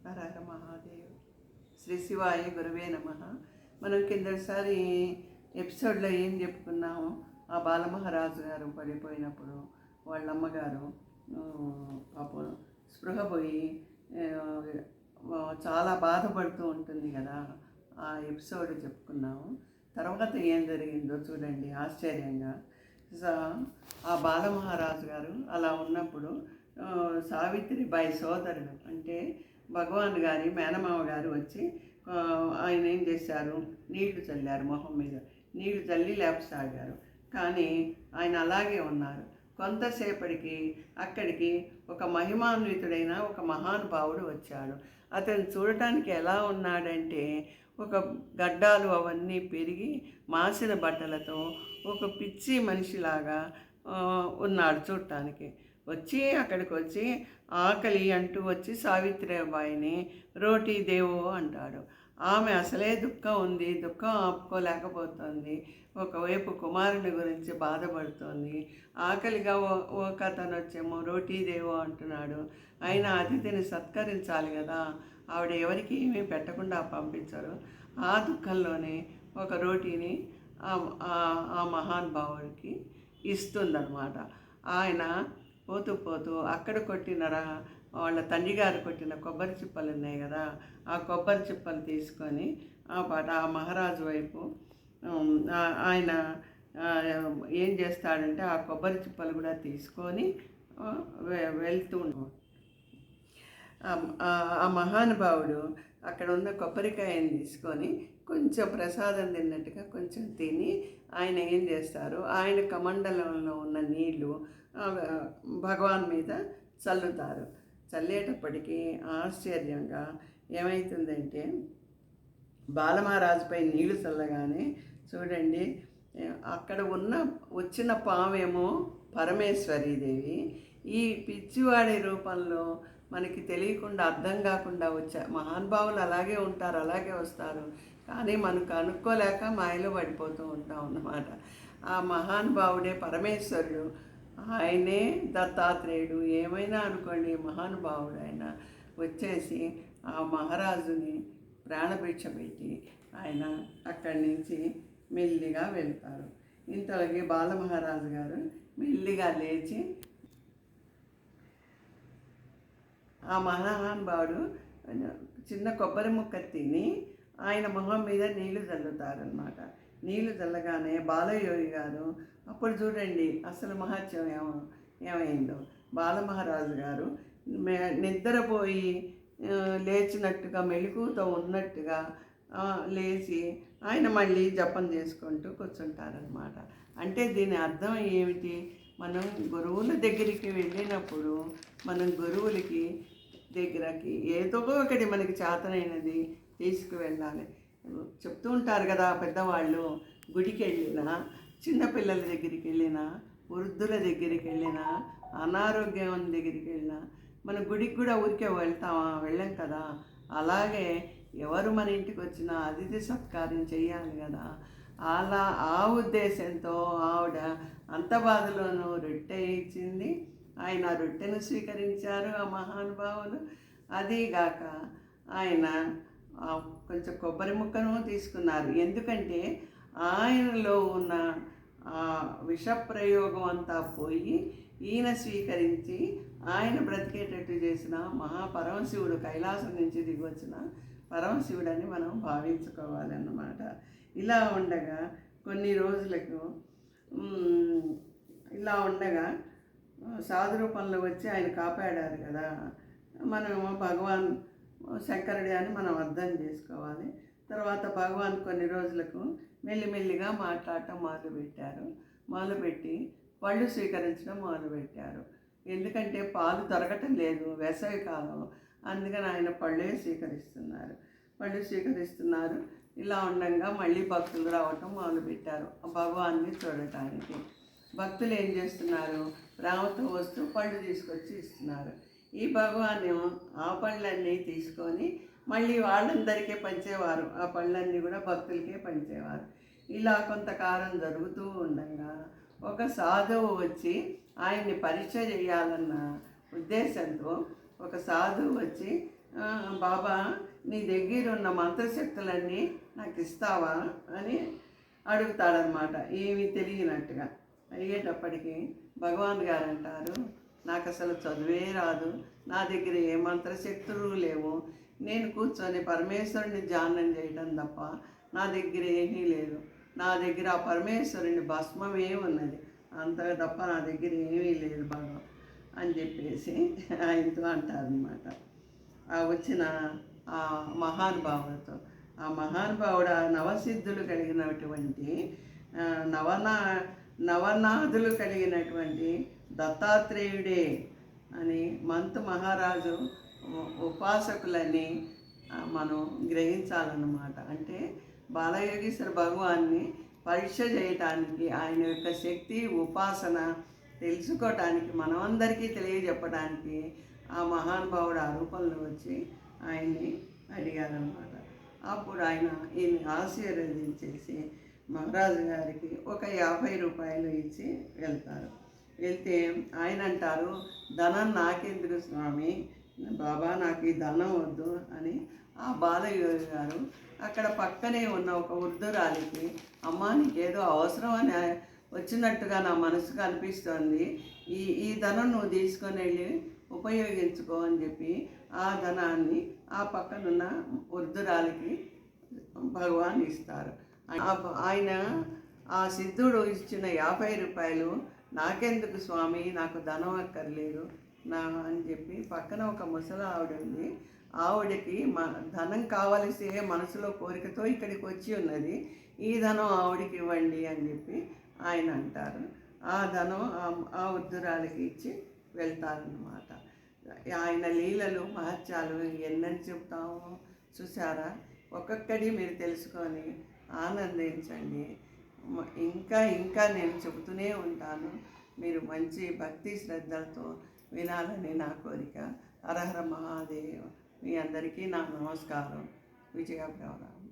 హర హర మహాదేవ్. శ్రీ శివాయ గురువే నమ. మనం కిందసారి ఎపిసోడ్లో ఏం చెప్పుకున్నాము, ఆ బాలమహారాజు గారు పడిపోయినప్పుడు వాళ్ళ అమ్మగారు పాపం స్పృహ పోయి చాలా బాధపడుతూ ఉంటుంది కదా. ఆ ఎపిసోడ్ చెప్పుకున్నాము. తర్వాత ఏం జరిగిందో చూడండి ఆశ్చర్యంగా. ఆ బాలమహారాజు గారు అలా ఉన్నప్పుడు సావిత్రిబాయి సోదరుడు అంటే భగవాన్ గారి మేనమామ గారు వచ్చి ఆయన ఏం చేశారు, నీళ్లు చల్లారు మొహం మీద. నీళ్లు చల్లి లేపసాగారు. కానీ ఆయన అలాగే ఉన్నారు. కొంతసేపటికి అక్కడికి ఒక మహిమాన్వితుడైన ఒక మహానుభావుడు వచ్చాడు. అతను చూడటానికి ఎలా ఉన్నాడంటే ఒక గడ్డాలు అవన్నీ పెరిగి మాసిన బట్టలతో ఒక పిచ్చి మనిషిలాగా ఉన్నాడు చూడటానికి. వచ్చి అక్కడికి వచ్చి ఆకలి అంటూ వచ్చి సావిత్రిబాయిని రోటీ దేవో అంటాడు. ఆమె అసలే దుఃఖం ఉంది, దుఃఖం ఆపుకోలేకపోతుంది. ఒకవైపు కుమారుని గురించి బాధపడుతోంది. ఆకలిగా ఒక అతను వచ్చేమో రోటీ దేవో అంటున్నాడు. అయినా అతిథిని సత్కరించాలి కదా, ఆవిడ ఎవరికి ఏమీ పెట్టకుండా పంపించరు. ఆ దుఃఖంలోనే ఒక రోటీని ఆ మహానుభావుడికి ఇస్తుందన్నమాట. ఆయన పోతూ పోతూ అక్కడ వాళ్ళ తండ్రి గారు కొట్టిన కొబ్బరి చిప్పలు ఉన్నాయి కదా, ఆ కొబ్బరి చిప్పలు తీసుకొని ఆ మహారాజు వైపు ఆయన ఏం చేస్తాడంటే ఆ కొబ్బరి చిప్పలు కూడా తీసుకొని వెళ్తూ ఆ మహానుభావుడు అక్కడ ఉన్న కొబ్బరికాయని తీసుకొని కొంచెం ప్రసాదం తిన్నట్టుగా కొంచెం తిని ఆయన ఏం చేస్తారు, ఆయన కమండలంలో ఉన్న నీళ్లు భగవాన్ మీద చల్లుతారు. చల్లేటప్పటికీ ఆశ్చర్యంగా ఏమవుతుందంటే బాలమహారాజుపై నీళ్లు చల్లగానే చూడండి, అక్కడ వచ్చిన పామేమో పరమేశ్వరీదేవి. ఈ పిచ్చివాడి రూపంలో మనకి తెలియకుండా అర్థం కాకుండా మహానుభావులు అలాగే ఉంటారు, అలాగే వస్తారు. కానీ మనకు అనుకోలేక మాయలో పడిపోతూ ఉంటాం అన్నమాట. ఆ మహానుభావుడే పరమేశ్వరుడు, ఆయనే దత్తాత్రేయుడు, ఏమైనా అనుకోండి, మహానుభావుడు ఆయన వచ్చేసి ఆ మహారాజుని ప్రాణభిక్ష పెట్టి ఆయన అక్కడి నుంచి మెల్లిగా వెళ్తారు. ఇంతలోకి బాలమహారాజు గారు మెల్లిగా లేచి ఆ మహానుభావుడు చిన్న కొబ్బరి ముక్క తిని ఆయన మొహం మీద నీళ్లు చల్లుతారనమాట. నీళ్లు చల్లగానే బాలయోగి గారు అప్పుడు చూడండి అసలు మహత్యం ఏమైందో. బాలమహారాజు గారు నిద్రపోయి లేచినట్టుగా మెలకువతో ఉన్నట్టుగా లేచి ఆయన మళ్ళీ జపం చేసుకుంటూ కూర్చుంటారనమాట. అంటే దీని అర్థం ఏమిటి, మనం గురువుల దగ్గరికి వెళ్ళినప్పుడు మనం గురువులకి దగ్గరకి ఏదో ఒకటి మనకి చేతనైనది తీసుకువెళ్ళాలి. చెప్తూ ఉంటారు కదా పెద్దవాళ్ళు, గుడికి వెళ్ళినా, చిన్నపిల్లల దగ్గరికి వెళ్ళినా, వృద్ధుల దగ్గరికి వెళ్ళినా, అనారోగ్యం దగ్గరికి వెళ్ళినా, మన గుడికి కూడా ఊరికే వెళ్ళాం కదా. అలాగే ఎవరు మన ఇంటికి వచ్చినా అతిథి సత్కారం చేయాలి కదా. అలా ఆ ఉద్దేశంతో ఆవిడ అంత బాధలోనూ రొట్టె ఇచ్చింది. ఆయన రొట్టెను స్వీకరించారు ఆ మహానుభావులు. అదీగాక ఆయన కొంచెం కొబ్బరి ముక్కను తీసుకున్నారు. ఎందుకంటే ఆయనలో ఉన్న విషప్రయోగం అంతా పోయి ఈయన స్వీకరించి ఆయన బ్రతికేటట్టు చేసిన మహాపరమశివుడు, కైలాసం నుంచి దిగొచ్చిన పరమశివుడని మనం భావించుకోవాలన్నమాట. ఇలా ఉండగా కొన్ని రోజులకు సాధు రూపంలో వచ్చి ఆయన కాపాడారు కదా. మనమేమో భగవాన్ శంకరుడే అని మనం అర్థం చేసుకోవాలి. తర్వాత భగవాన్ కొన్ని రోజులకు మెల్లిమెల్లిగా మాట్లాడటం మొదలుపెట్టి పళ్ళు స్వీకరించడం మొదలుపెట్టారు. ఎందుకంటే పాలు దొరకటం లేదు, వేసవి కాలం, అందుకని ఆయన పళ్ళు స్వీకరిస్తున్నారు. ఇలా ఉండగా మళ్ళీ భక్తులు రావటం మొదలుపెట్టారు భగవాన్ని చూడటానికి. భక్తులు ఏం చేస్తున్నారు, ప్రేమతో వస్తూ పళ్ళు తీసుకొచ్చి ఇస్తున్నారు. ఈ భగవాన్ ఆ పళ్ళన్నీ తీసుకొని మళ్ళీ వాళ్ళందరికీ పంచేవారు. ఆ పళ్ళన్నీ కూడా భక్తులకే పంచేవారు. ఇలా కొంతకాలం జరుగుతూ ఉండగా ఒక సాధువు వచ్చి ఆయన్ని పరీక్ష చేయాలన్న ఉద్దేశంతో ఒక సాధువు వచ్చి బాబా నీ దగ్గర ఉన్న మంత్రశక్తులన్నీ నాకు ఇస్తావా అని అడుగుతాడనమాట, ఏమీ తెలియనట్టుగా. అడిగేటప్పటికి భగవాన్ గారు అంటారు, నాకు అసలు చదువే రాదు, నా దగ్గర ఏ మంత్రశక్తులు లేవు, నేను కూర్చొని పరమేశ్వరుని ధ్యానం చేయడం తప్ప నా దగ్గర ఏమీ లేదు, నా దగ్గర ఆ పరమేశ్వరుని భస్మమే ఉన్నది, అంత తప్ప నా దగ్గర ఏమీ లేదు బాబా అని చెప్పేసి ఆయనతో అంటారనమాట. ఆ వచ్చిన ఆ మహానుభావులతో. ఆ మహానుభావుడు నవసిద్ధులు కలిగినటువంటి నవనా నవనాథులు కలిగినటువంటి దత్తాత్రేయుడే అని మంతు మహారాజు ఉపాసకులని మనం గ్రహించాలన్నమాట. అంటే బాలయోగీశ్వర భగవాన్ని పరీక్ష చేయటానికి, ఆయన యొక్క శక్తి ఉపాసన తెలుసుకోవటానికి, మనమందరికీ తెలియజెప్పడానికి ఆ మహానుభావుడు ఆ రూపంలో వచ్చి ఆయన్ని అడిగారనమాట. అప్పుడు ఆయన ఈయన్ని ఆశీర్వదించేసి మహారాజు గారికి ఒక 50 రూపాయలు ఇచ్చి వెళ్తారు. వెళ్తే ఆయన అంటారు, ధనం నాకెందుకు స్వామి, బాబా నాకు ఈ ధనం వద్దు అని ఆ బాలయోగి గారు అక్కడ పక్కనే ఉన్న ఒక వృద్ధురాలికి, అమ్మ నీకేదో అవసరం అని వచ్చినట్టుగా నా మనసుకు అనిపిస్తోంది, ఈ ధనం నువ్వు తీసుకొని వెళ్ళి ఉపయోగించుకో అని చెప్పి ఆ ధనాన్ని ఆ పక్కనున్న వృద్ధురాలికి భగవాన్ ఇస్తారు. ఆయన ఆ సిద్ధుడు ఇచ్చిన 50 రూపాయలు నాకెందుకు స్వామి, నాకు ధనం అక్కర్లేదు అని చెప్పి పక్కన ఒక ముసలి ఆవిడ ఉంది, ఆవిడకి ధనం కావలసే మనసులో కోరికతో ఇక్కడికి వచ్చి ఉన్నది, ఈ ధనం ఆవిడకి ఇవ్వండి అని చెప్పి ఆయన అంటారు. ఆ ధనం ఆ వృద్ధురాలికి ఇచ్చి వెళ్తారన్నమాట. ఆయన లీలలు మహత్యాలు ఎన్నని చెప్తాము చూసారా. ఒక్కొక్కటి మీరు తెలుసుకొని ఆనందించండి. ఇంకా ఇంకా నేను చెబుతూనే ఉంటాను, మీరు మంచి భక్తి శ్రద్ధలతో వినాలని నా కోరిక. హరహర మహాదేవ్. మీ అందరికీ నా నమస్కారం. విజయ బ్రహ్మ.